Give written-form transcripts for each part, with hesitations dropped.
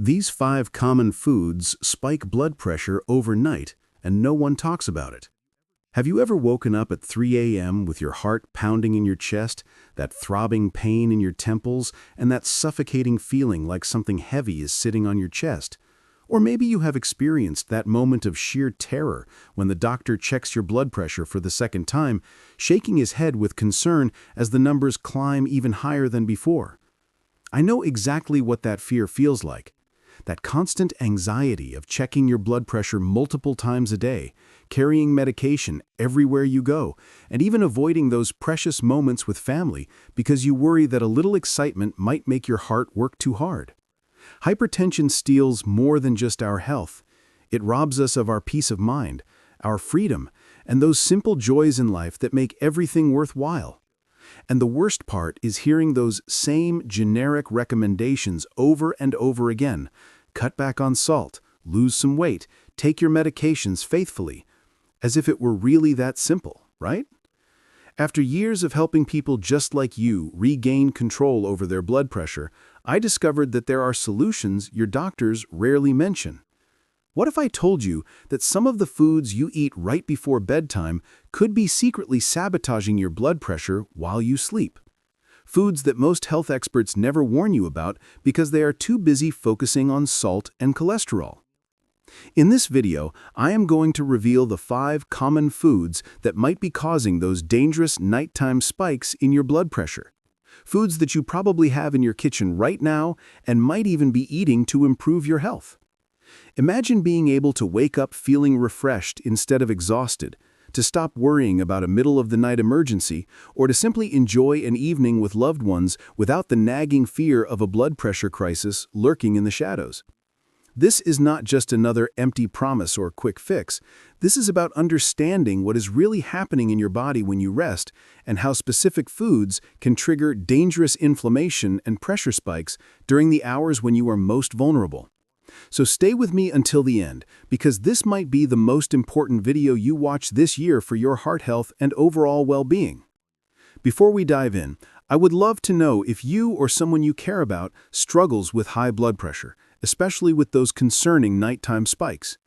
These 5 common foods spike blood pressure overnight, and no one talks about it. Have you ever woken up at 3 a.m. with your heart pounding in your chest, that throbbing pain in your temples, and that suffocating feeling like something heavy is sitting on your chest? Or maybe you have experienced that moment of sheer terror when the doctor checks your blood pressure for the second time, shaking his head with concern as the numbers climb even higher than before. I know exactly what that fear feels like. That constant anxiety of checking your blood pressure multiple times a day, carrying medication everywhere you go, and even avoiding those precious moments with family because you worry that a little excitement might make your heart work too hard. Hypertension steals more than just our health. It robs us of our peace of mind, our freedom, and those simple joys in life that make everything worthwhile. And the worst part is hearing those same generic recommendations over and over again. Cut back on salt, lose some weight, take your medications faithfully. As if it were really that simple, right? After years of helping people just like you regain control over their blood pressure, I discovered that there are solutions your doctors rarely mention. What if I told you that some of the foods you eat right before bedtime could be secretly sabotaging your blood pressure while you sleep? Foods that most health experts never warn you about because they are too busy focusing on salt and cholesterol. In this video, I am going to reveal the 5 common foods that might be causing those dangerous nighttime spikes in your blood pressure. Foods that you probably have in your kitchen right now and might even be eating to improve your health. Imagine being able to wake up feeling refreshed instead of exhausted, to stop worrying about a middle-of-the-night emergency, or to simply enjoy an evening with loved ones without the nagging fear of a blood pressure crisis lurking in the shadows. This is not just another empty promise or quick fix. This is about understanding what is really happening in your body when you rest and how specific foods can trigger dangerous inflammation and pressure spikes during the hours when you are most vulnerable. So stay with me until the end, because this might be the most important video you watch this year for your heart health and overall well-being. Before we dive in, I would love to know if you or someone you care about struggles with high blood pressure, especially with those concerning nighttime spikes.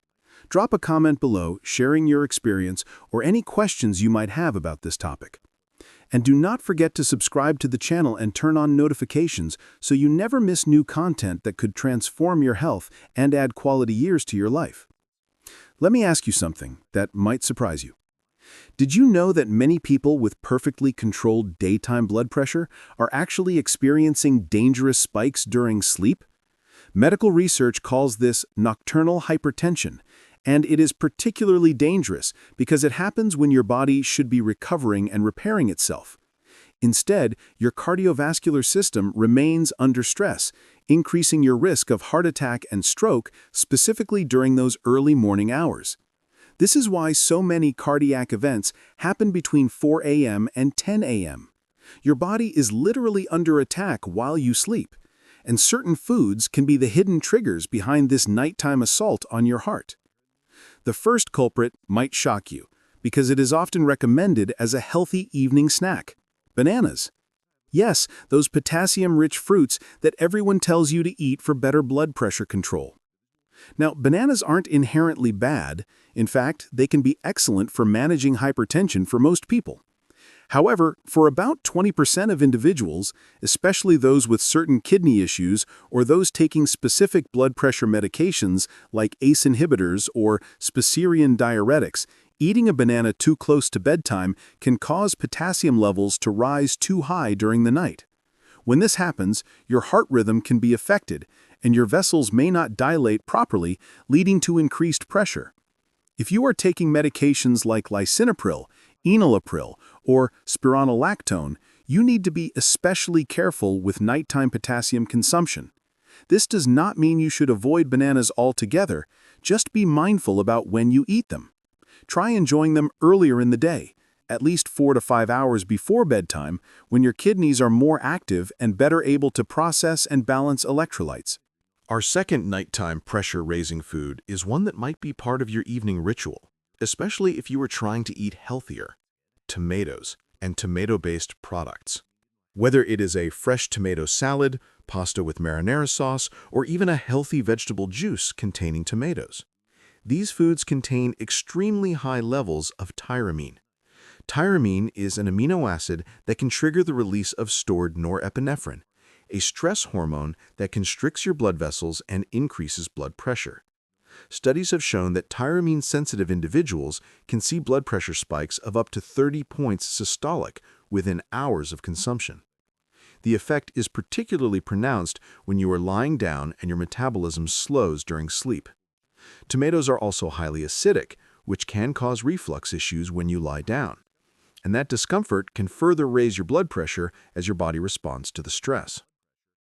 Drop a comment below sharing your experience or any questions you might have about this topic. And do not forget to subscribe to the channel and turn on notifications so you never miss new content that could transform your health and add quality years to your life. Let me ask you something that might surprise you. Did you know that many people with perfectly controlled daytime blood pressure are actually experiencing dangerous spikes during sleep? Medical research calls this nocturnal hypertension, and it is particularly dangerous because it happens when your body should be recovering and repairing itself. Instead, your cardiovascular system remains under stress, increasing your risk of heart attack and stroke, specifically during those early morning hours. This is why so many cardiac events happen between 4 a.m. and 10 a.m. Your body is literally under attack while you sleep, and certain foods can be the hidden triggers behind this nighttime assault on your heart. The first culprit might shock you, because it is often recommended as a healthy evening snack: bananas. Yes, those potassium-rich fruits that everyone tells you to eat for better blood pressure control. Now, bananas aren't inherently bad. In fact, they can be excellent for managing hypertension for most people. However, for about 20% of individuals, especially those with certain kidney issues or those taking specific blood pressure medications like ACE inhibitors or Spacerian diuretics, eating a banana too close to bedtime can cause potassium levels to rise too high during the night. When this happens, your heart rhythm can be affected, and your vessels may not dilate properly, leading to increased pressure. If you are taking medications like lisinopril, enalapril, or spironolactone, you need to be especially careful with nighttime potassium consumption. This does not mean you should avoid bananas altogether, just be mindful about when you eat them. Try enjoying them earlier in the day, at least 4 to 5 hours before bedtime, when your kidneys are more active and better able to process and balance electrolytes. Our second nighttime pressure-raising food is one that might be part of your evening ritual, especially if you are trying to eat healthier: tomatoes and tomato-based products. Whether it is a fresh tomato salad, pasta with marinara sauce, or even a healthy vegetable juice containing tomatoes. These foods contain extremely high levels of tyramine. Tyramine is an amino acid that can trigger the release of stored norepinephrine, a stress hormone that constricts your blood vessels and increases blood pressure. Studies have shown that tyramine-sensitive individuals can see blood pressure spikes of up to 30 points systolic within hours of consumption. The effect is particularly pronounced when you are lying down and your metabolism slows during sleep. Tomatoes are also highly acidic, which can cause reflux issues when you lie down. And that discomfort can further raise your blood pressure as your body responds to the stress.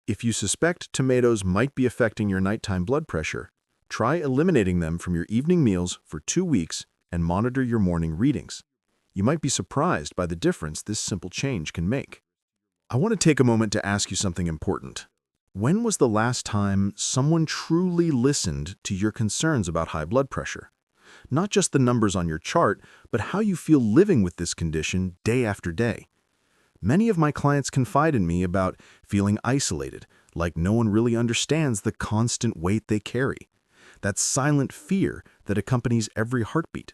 If you suspect tomatoes might be affecting your nighttime blood pressure, try eliminating them from your evening meals for 2 weeks and monitor your morning readings. You might be surprised by the difference this simple change can make. I want to take a moment to ask you something important. When was the last time someone truly listened to your concerns about high blood pressure? Not just the numbers on your chart, but how you feel living with this condition day after day. Many of my clients confide in me about feeling isolated, like no one really understands the constant weight they carry. That silent fear that accompanies every heartbeat.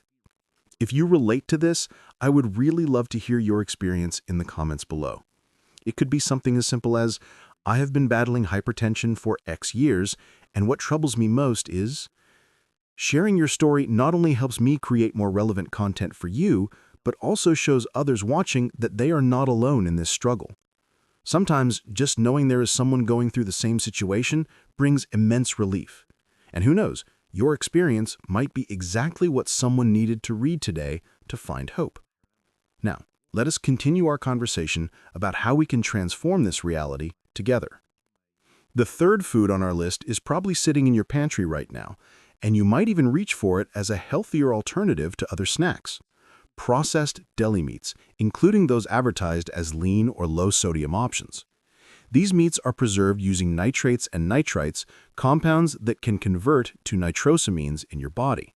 If you relate to this, I would really love to hear your experience in the comments below. It could be something as simple as, I have been battling hypertension for X years, and what troubles me most is... Sharing your story not only helps me create more relevant content for you, but also shows others watching that they are not alone in this struggle. Sometimes, just knowing there is someone going through the same situation brings immense relief. And who knows, your experience might be exactly what someone needed to read today to find hope. Now, let us continue our conversation about how we can transform this reality together. The third food on our list is probably sitting in your pantry right now, and you might even reach for it as a healthier alternative to other snacks. Processed deli meats, including those advertised as lean or low-sodium options. These meats are preserved using nitrates and nitrites, compounds that can convert to nitrosamines in your body.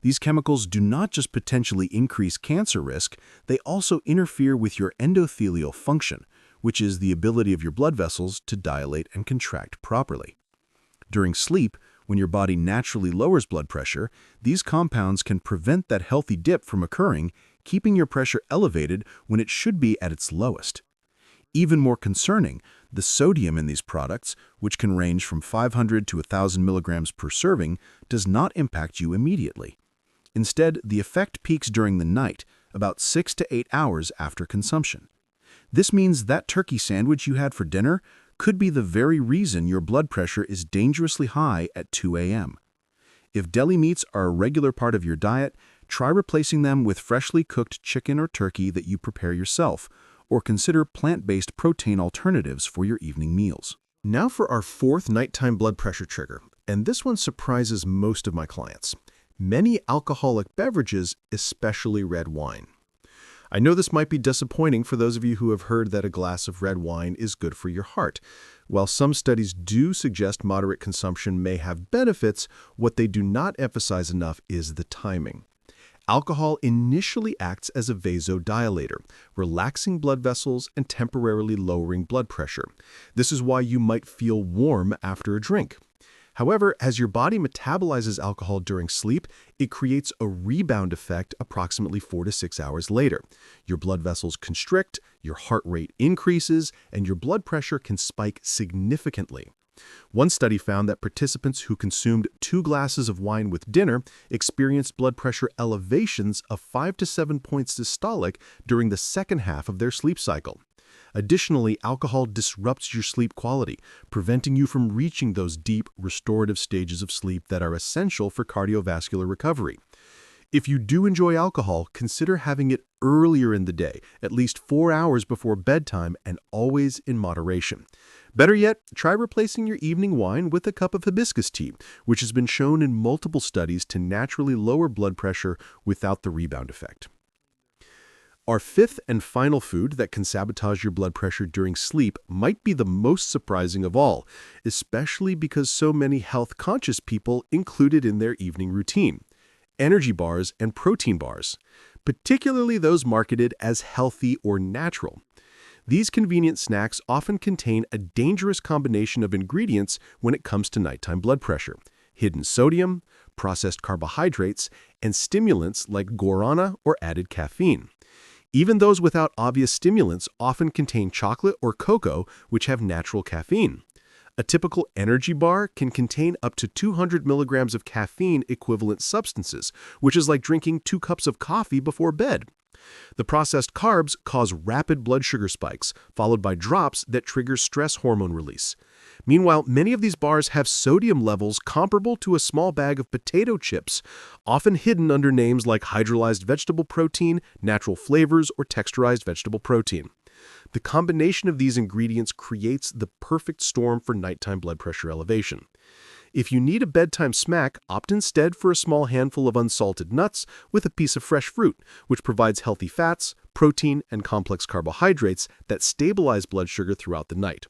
These chemicals do not just potentially increase cancer risk, they also interfere with your endothelial function, which is the ability of your blood vessels to dilate and contract properly. During sleep, when your body naturally lowers blood pressure, these compounds can prevent that healthy dip from occurring, keeping your pressure elevated when it should be at its lowest. Even more concerning, the sodium in these products, which can range from 500 to 1,000 milligrams per serving, does not impact you immediately. Instead, the effect peaks during the night, about 6 to 8 hours after consumption. This means that turkey sandwich you had for dinner could be the very reason your blood pressure is dangerously high at 2 a.m. If deli meats are a regular part of your diet, try replacing them with freshly cooked chicken or turkey that you prepare yourself, or consider plant-based protein alternatives for your evening meals. Now for our fourth nighttime blood pressure trigger, and this one surprises most of my clients. Many alcoholic beverages, especially red wine. I know this might be disappointing for those of you who have heard that a glass of red wine is good for your heart. While some studies do suggest moderate consumption may have benefits, what they do not emphasize enough is the timing. Alcohol initially acts as a vasodilator, relaxing blood vessels and temporarily lowering blood pressure. This is why you might feel warm after a drink. However, as your body metabolizes alcohol during sleep, it creates a rebound effect approximately 4 to 6 hours later. Your blood vessels constrict, your heart rate increases, and your blood pressure can spike significantly. One study found that participants who consumed 2 glasses of wine with dinner experienced blood pressure elevations of 5 to 7 points systolic during the second half of their sleep cycle. Additionally, alcohol disrupts your sleep quality, preventing you from reaching those deep, restorative stages of sleep that are essential for cardiovascular recovery. If you do enjoy alcohol, consider having it earlier in the day, at least 4 hours before bedtime, and always in moderation. Better yet, try replacing your evening wine with a cup of hibiscus tea, which has been shown in multiple studies to naturally lower blood pressure without the rebound effect. Our fifth and final food that can sabotage your blood pressure during sleep might be the most surprising of all, especially because so many health-conscious people include it in their evening routine. Energy bars and protein bars, particularly those marketed as healthy or natural. These convenient snacks often contain a dangerous combination of ingredients when it comes to nighttime blood pressure: hidden sodium, processed carbohydrates, and stimulants like guarana or added caffeine. Even those without obvious stimulants often contain chocolate or cocoa, which have natural caffeine. A typical energy bar can contain up to 200 milligrams of caffeine-equivalent substances, which is like drinking 2 cups of coffee before bed. The processed carbs cause rapid blood sugar spikes, followed by drops that trigger stress hormone release. Meanwhile, many of these bars have sodium levels comparable to a small bag of potato chips, often hidden under names like hydrolyzed vegetable protein, natural flavors, or texturized vegetable protein. The combination of these ingredients creates the perfect storm for nighttime blood pressure elevation. If you need a bedtime snack, opt instead for a small handful of unsalted nuts with a piece of fresh fruit, which provides healthy fats, protein, and complex carbohydrates that stabilize blood sugar throughout the night.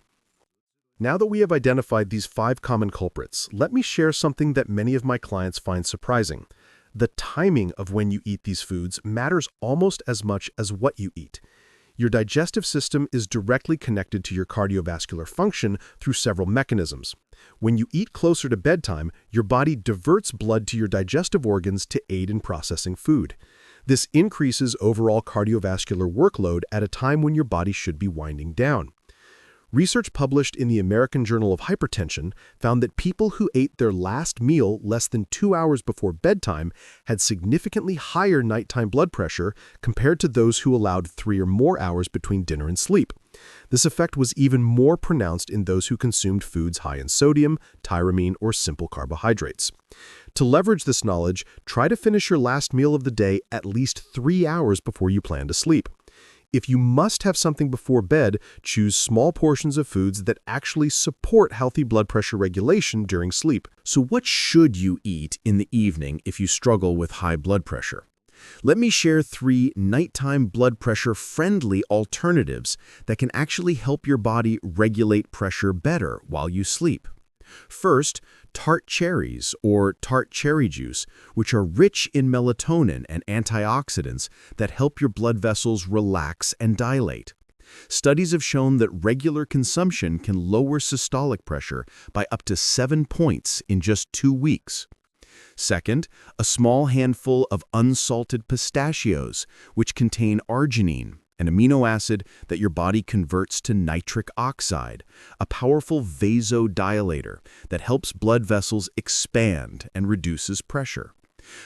Now that we have identified these 5 common culprits, let me share something that many of my clients find surprising. The timing of when you eat these foods matters almost as much as what you eat. Your digestive system is directly connected to your cardiovascular function through several mechanisms. When you eat closer to bedtime, your body diverts blood to your digestive organs to aid in processing food. This increases overall cardiovascular workload at a time when your body should be winding down. Research published in the American Journal of Hypertension found that people who ate their last meal less than 2 hours before bedtime had significantly higher nighttime blood pressure compared to those who allowed 3 or more hours between dinner and sleep. This effect was even more pronounced in those who consumed foods high in sodium, tyramine, or simple carbohydrates. To leverage this knowledge, try to finish your last meal of the day at least 3 hours before you plan to sleep. If you must have something before bed, choose small portions of foods that actually support healthy blood pressure regulation during sleep. So what should you eat in the evening if you struggle with high blood pressure? Let me share 3 nighttime blood pressure-friendly alternatives that can actually help your body regulate pressure better while you sleep. First, tart cherries or tart cherry juice, which are rich in melatonin and antioxidants that help your blood vessels relax and dilate. Studies have shown that regular consumption can lower systolic pressure by up to 7 points in just 2 weeks. Second, a small handful of unsalted pistachios, which contain arginine, an amino acid that your body converts to nitric oxide, a powerful vasodilator that helps blood vessels expand and reduces pressure.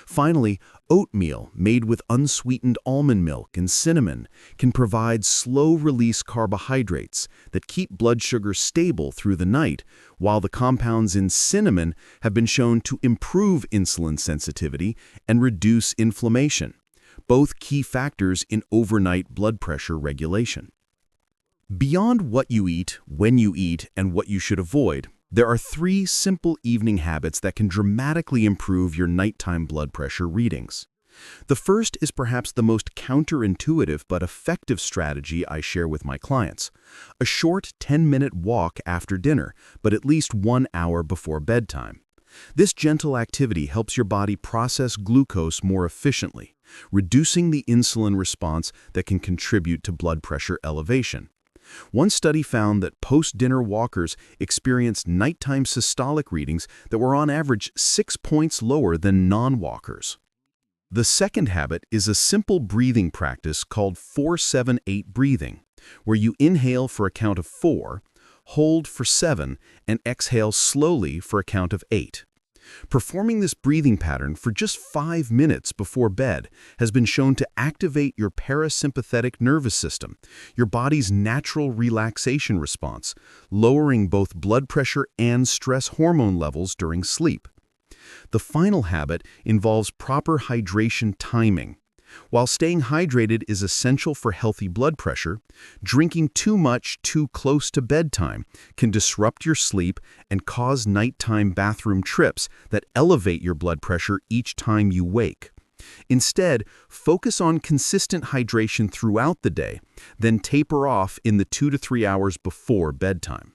Finally, oatmeal made with unsweetened almond milk and cinnamon can provide slow-release carbohydrates that keep blood sugar stable through the night, while the compounds in cinnamon have been shown to improve insulin sensitivity and reduce inflammation, both key factors in overnight blood pressure regulation. Beyond what you eat, when you eat, and what you should avoid, there are 3 simple evening habits that can dramatically improve your nighttime blood pressure readings. The first is perhaps the most counterintuitive but effective strategy I share with my clients: a short 10-minute walk after dinner, but at least 1 hour before bedtime. This gentle activity helps your body process glucose more efficiently, reducing the insulin response that can contribute to blood pressure elevation. One study found that post-dinner walkers experienced nighttime systolic readings that were on average 6 points lower than non-walkers. The second habit is a simple breathing practice called 4-7-8 breathing, where you inhale for a count of 4, hold for 7, and exhale slowly for a count of 8. Performing this breathing pattern for just 5 minutes before bed has been shown to activate your parasympathetic nervous system, your body's natural relaxation response, lowering both blood pressure and stress hormone levels during sleep. The final habit involves proper hydration timing. While staying hydrated is essential for healthy blood pressure, drinking too much too close to bedtime can disrupt your sleep and cause nighttime bathroom trips that elevate your blood pressure each time you wake. Instead, focus on consistent hydration throughout the day, then taper off in the 2 to 3 hours before bedtime.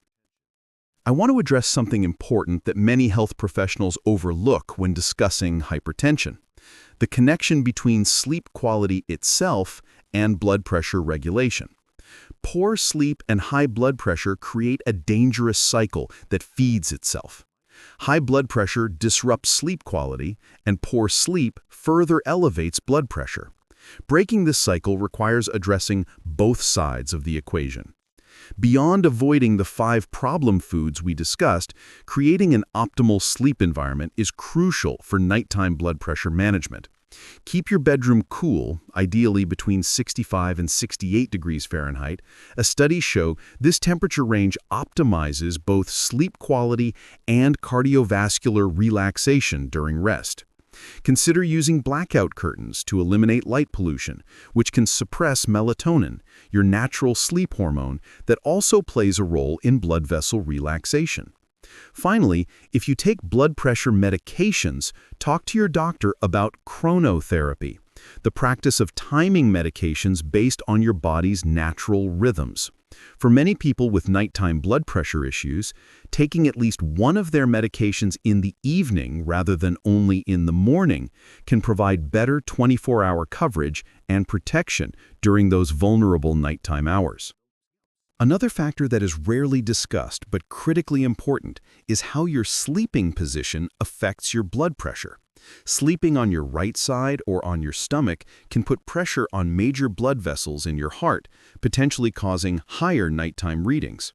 I want to address something important that many health professionals overlook when discussing hypertension: the connection between sleep quality itself and blood pressure regulation. Poor sleep and high blood pressure create a dangerous cycle that feeds itself. High blood pressure disrupts sleep quality, and poor sleep further elevates blood pressure. Breaking this cycle requires addressing both sides of the equation. Beyond avoiding the 5 problem foods we discussed, creating an optimal sleep environment is crucial for nighttime blood pressure management. Keep your bedroom cool, ideally between 65 and 68 degrees Fahrenheit. A study show this temperature range optimizes both sleep quality and cardiovascular relaxation during rest. Consider using blackout curtains to eliminate light pollution, which can suppress melatonin, your natural sleep hormone that also plays a role in blood vessel relaxation. Finally, if you take blood pressure medications, talk to your doctor about chronotherapy, the practice of timing medications based on your body's natural rhythms. For many people with nighttime blood pressure issues, taking at least one of their medications in the evening rather than only in the morning can provide better 24-hour coverage and protection during those vulnerable nighttime hours. Another factor that is rarely discussed but critically important is how your sleeping position affects your blood pressure. Sleeping on your right side or on your stomach can put pressure on major blood vessels in your heart, potentially causing higher nighttime readings.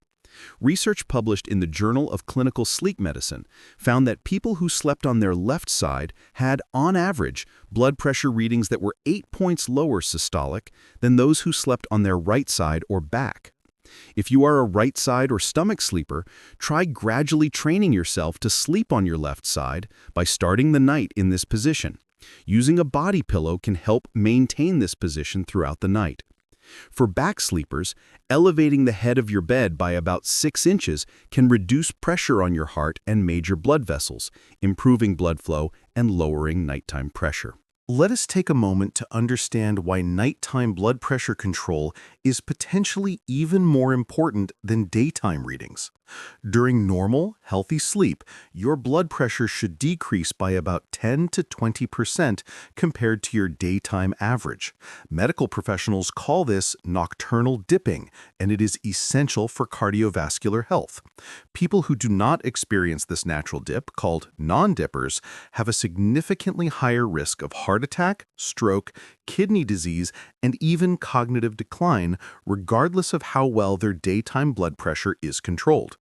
Research published in the Journal of Clinical Sleep Medicine found that people who slept on their left side had, on average, blood pressure readings that were 8 points lower systolic than those who slept on their right side or back. If you are a right side or stomach sleeper, try gradually training yourself to sleep on your left side by starting the night in this position. Using a body pillow can help maintain this position throughout the night. For back sleepers, elevating the head of your bed by about 6 inches can reduce pressure on your heart and major blood vessels, improving blood flow and lowering nighttime pressure. Let us take a moment to understand why nighttime blood pressure control is potentially even more important than daytime readings. During normal, healthy sleep, your blood pressure should decrease by about 10 to 20% compared to your daytime average. Medical professionals call this nocturnal dipping, and it is essential for cardiovascular health. People who do not experience this natural dip, called non-dippers, have a significantly higher risk of heart attack, stroke, kidney disease, and even cognitive decline, regardless of how well their daytime blood pressure is controlled.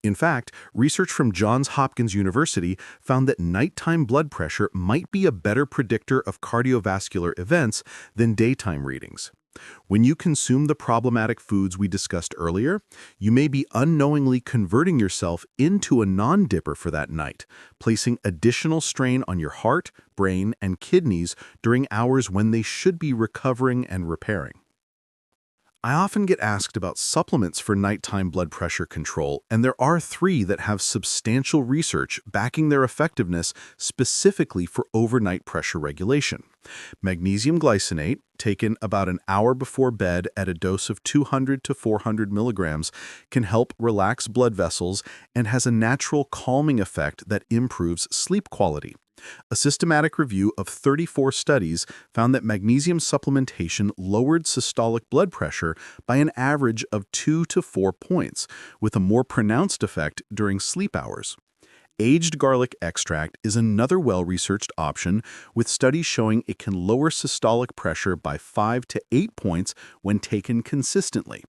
In fact, research from Johns Hopkins University found that nighttime blood pressure might be a better predictor of cardiovascular events than daytime readings. When you consume the problematic foods we discussed earlier, you may be unknowingly converting yourself into a non-dipper for that night, placing additional strain on your heart, brain, and kidneys during hours when they should be recovering and repairing. I often get asked about supplements for nighttime blood pressure control, and there are 3 that have substantial research backing their effectiveness specifically for overnight pressure regulation. Magnesium glycinate, taken about an hour before bed at a dose of 200 to 400 milligrams, can help relax blood vessels and has a natural calming effect that improves sleep quality. A systematic review of 34 studies found that magnesium supplementation lowered systolic blood pressure by an average of 2 to 4 points, with a more pronounced effect during sleep hours. Aged garlic extract is another well-researched option, with studies showing it can lower systolic pressure by 5 to 8 points when taken consistently.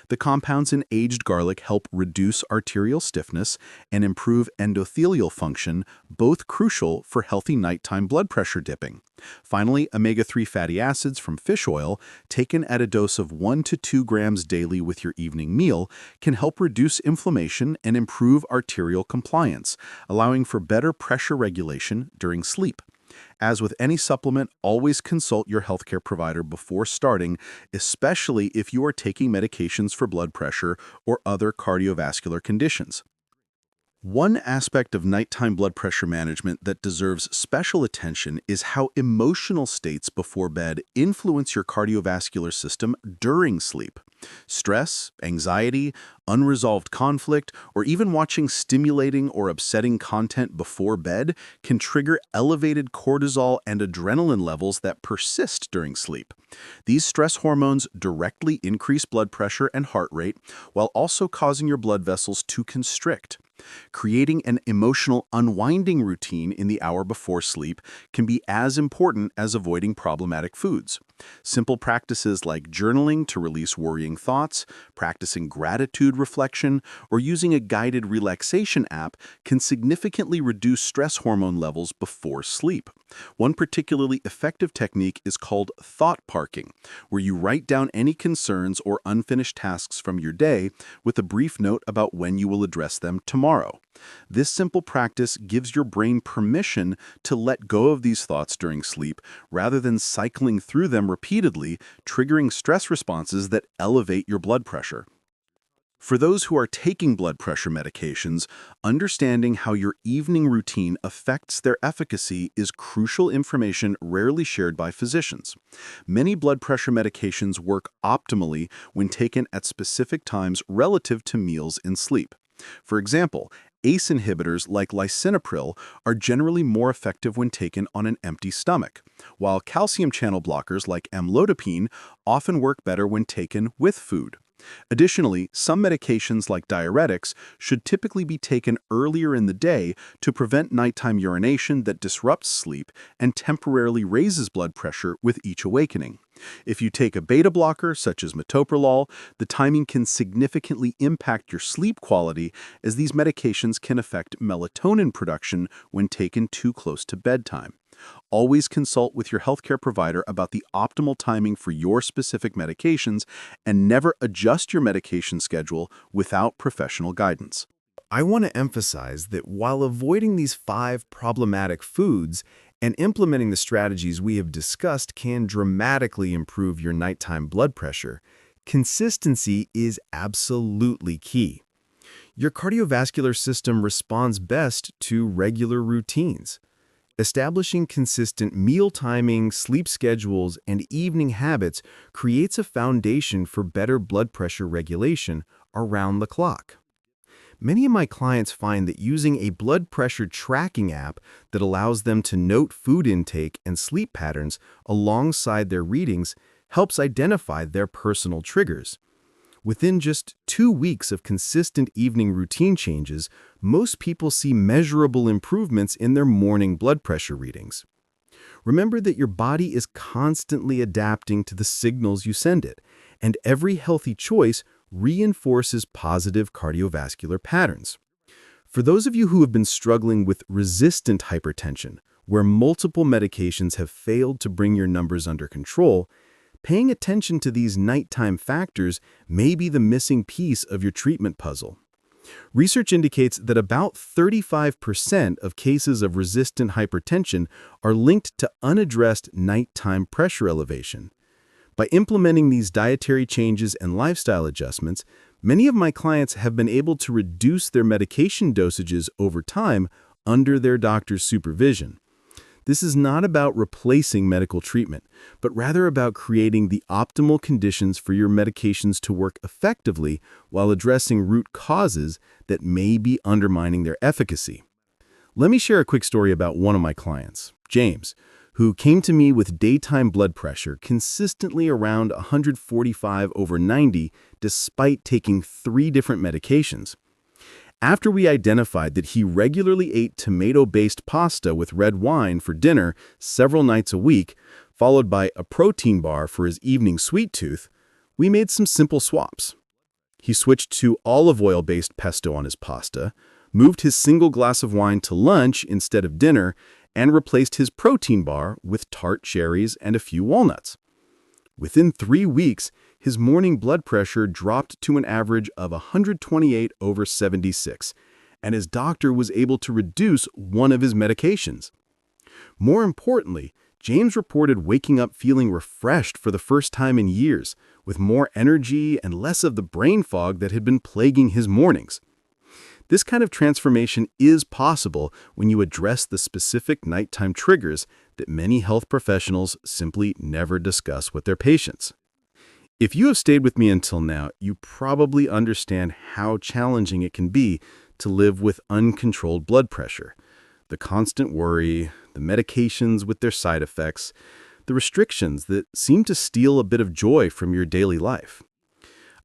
The compounds in aged garlic help reduce arterial stiffness and improve endothelial function, both crucial for healthy nighttime blood pressure dipping. Finally, omega-3 fatty acids from fish oil, taken at a dose of 1 to 2 grams daily with your evening meal, can help reduce inflammation and improve arterial compliance, allowing for better pressure regulation during sleep. As with any supplement, always consult your healthcare provider before starting, especially if you are taking medications for blood pressure or other cardiovascular conditions. One aspect of nighttime blood pressure management that deserves special attention is how emotional states before bed influence your cardiovascular system during sleep. Stress, anxiety, unresolved conflict, or even watching stimulating or upsetting content before bed can trigger elevated cortisol and adrenaline levels that persist during sleep. These stress hormones directly increase blood pressure and heart rate while also causing your blood vessels to constrict. Creating an emotional unwinding routine in the hour before sleep can be as important as avoiding problematic foods. Simple practices like journaling to release worrying thoughts, practicing gratitude reflection, or using a guided relaxation app can significantly reduce stress hormone levels before sleep. One particularly effective technique is called thought parking, where you write down any concerns or unfinished tasks from your day with a brief note about when you will address them tomorrow. This simple practice gives your brain permission to let go of these thoughts during sleep rather than cycling through them repeatedly, triggering stress responses that elevate your blood pressure. For those who are taking blood pressure medications, understanding how your evening routine affects their efficacy is crucial information rarely shared by physicians. Many blood pressure medications work optimally when taken at specific times relative to meals and sleep. For example, ACE inhibitors like lisinopril are generally more effective when taken on an empty stomach, while calcium channel blockers like amlodipine often work better when taken with food. Additionally, some medications like diuretics should typically be taken earlier in the day to prevent nighttime urination that disrupts sleep and temporarily raises blood pressure with each awakening. If you take a beta blocker, such as metoprolol, the timing can significantly impact your sleep quality as these medications can affect melatonin production when taken too close to bedtime. Always consult with your healthcare provider about the optimal timing for your specific medications and never adjust your medication schedule without professional guidance. I want to emphasize that while avoiding these 5 problematic foods and implementing the strategies we have discussed can dramatically improve your nighttime blood pressure, consistency is absolutely key. Your cardiovascular system responds best to regular routines. Establishing consistent meal timing, sleep schedules, and evening habits creates a foundation for better blood pressure regulation around the clock. Many of my clients find that using a blood pressure tracking app that allows them to note food intake and sleep patterns alongside their readings helps identify their personal triggers. Within just 2 weeks of consistent evening routine changes, most people see measurable improvements in their morning blood pressure readings. Remember that your body is constantly adapting to the signals you send it, and every healthy choice reinforces positive cardiovascular patterns. For those of you who have been struggling with resistant hypertension, where multiple medications have failed to bring your numbers under control, paying attention to these nighttime factors may be the missing piece of your treatment puzzle. Research indicates that about 35% of cases of resistant hypertension are linked to unaddressed nighttime pressure elevation. By implementing these dietary changes and lifestyle adjustments, many of my clients have been able to reduce their medication dosages over time under their doctor's supervision. This is not about replacing medical treatment, but rather about creating the optimal conditions for your medications to work effectively while addressing root causes that may be undermining their efficacy. Let me share a quick story about one of my clients, James, who came to me with daytime blood pressure consistently around 145/90 despite taking 3 different medications. After we identified that he regularly ate tomato-based pasta with red wine for dinner several nights a week, followed by a protein bar for his evening sweet tooth, we made some simple swaps. He switched to olive oil-based pesto on his pasta, moved his single glass of wine to lunch instead of dinner, and replaced his protein bar with tart cherries and a few walnuts. Within 3 weeks, his morning blood pressure dropped to an average of 128/76, and his doctor was able to reduce one of his medications. More importantly, James reported waking up feeling refreshed for the first time in years, with more energy and less of the brain fog that had been plaguing his mornings. This kind of transformation is possible when you address the specific nighttime triggers that many health professionals simply never discuss with their patients. If you have stayed with me until now, you probably understand how challenging it can be to live with uncontrolled blood pressure. The constant worry, the medications with their side effects, the restrictions that seem to steal a bit of joy from your daily life.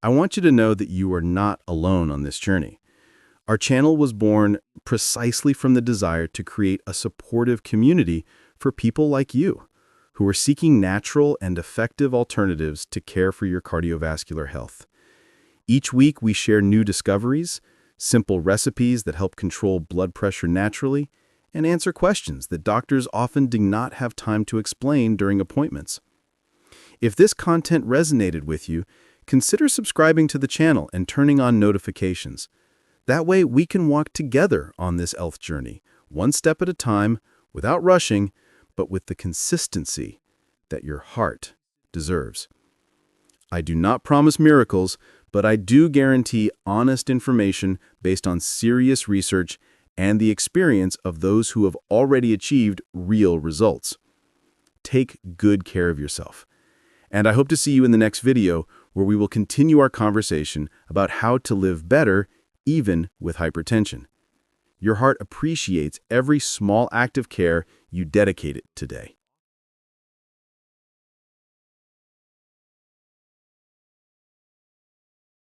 I want you to know that you are not alone on this journey. Our channel was born precisely from the desire to create a supportive community for people like you, who are seeking natural and effective alternatives to care for your cardiovascular health. Each week we share new discoveries, simple recipes that help control blood pressure naturally, and answer questions that doctors often do not have time to explain during appointments. If this content resonated with you, consider subscribing to the channel and turning on notifications. That way we can walk together on this health journey, one step at a time, without rushing, but with the consistency that your heart deserves. I do not promise miracles, but I do guarantee honest information based on serious research and the experience of those who have already achieved real results. Take good care of yourself. And I hope to see you in the next video where we will continue our conversation about how to live better even with hypertension. Your heart appreciates every small act of care you dedicate it today.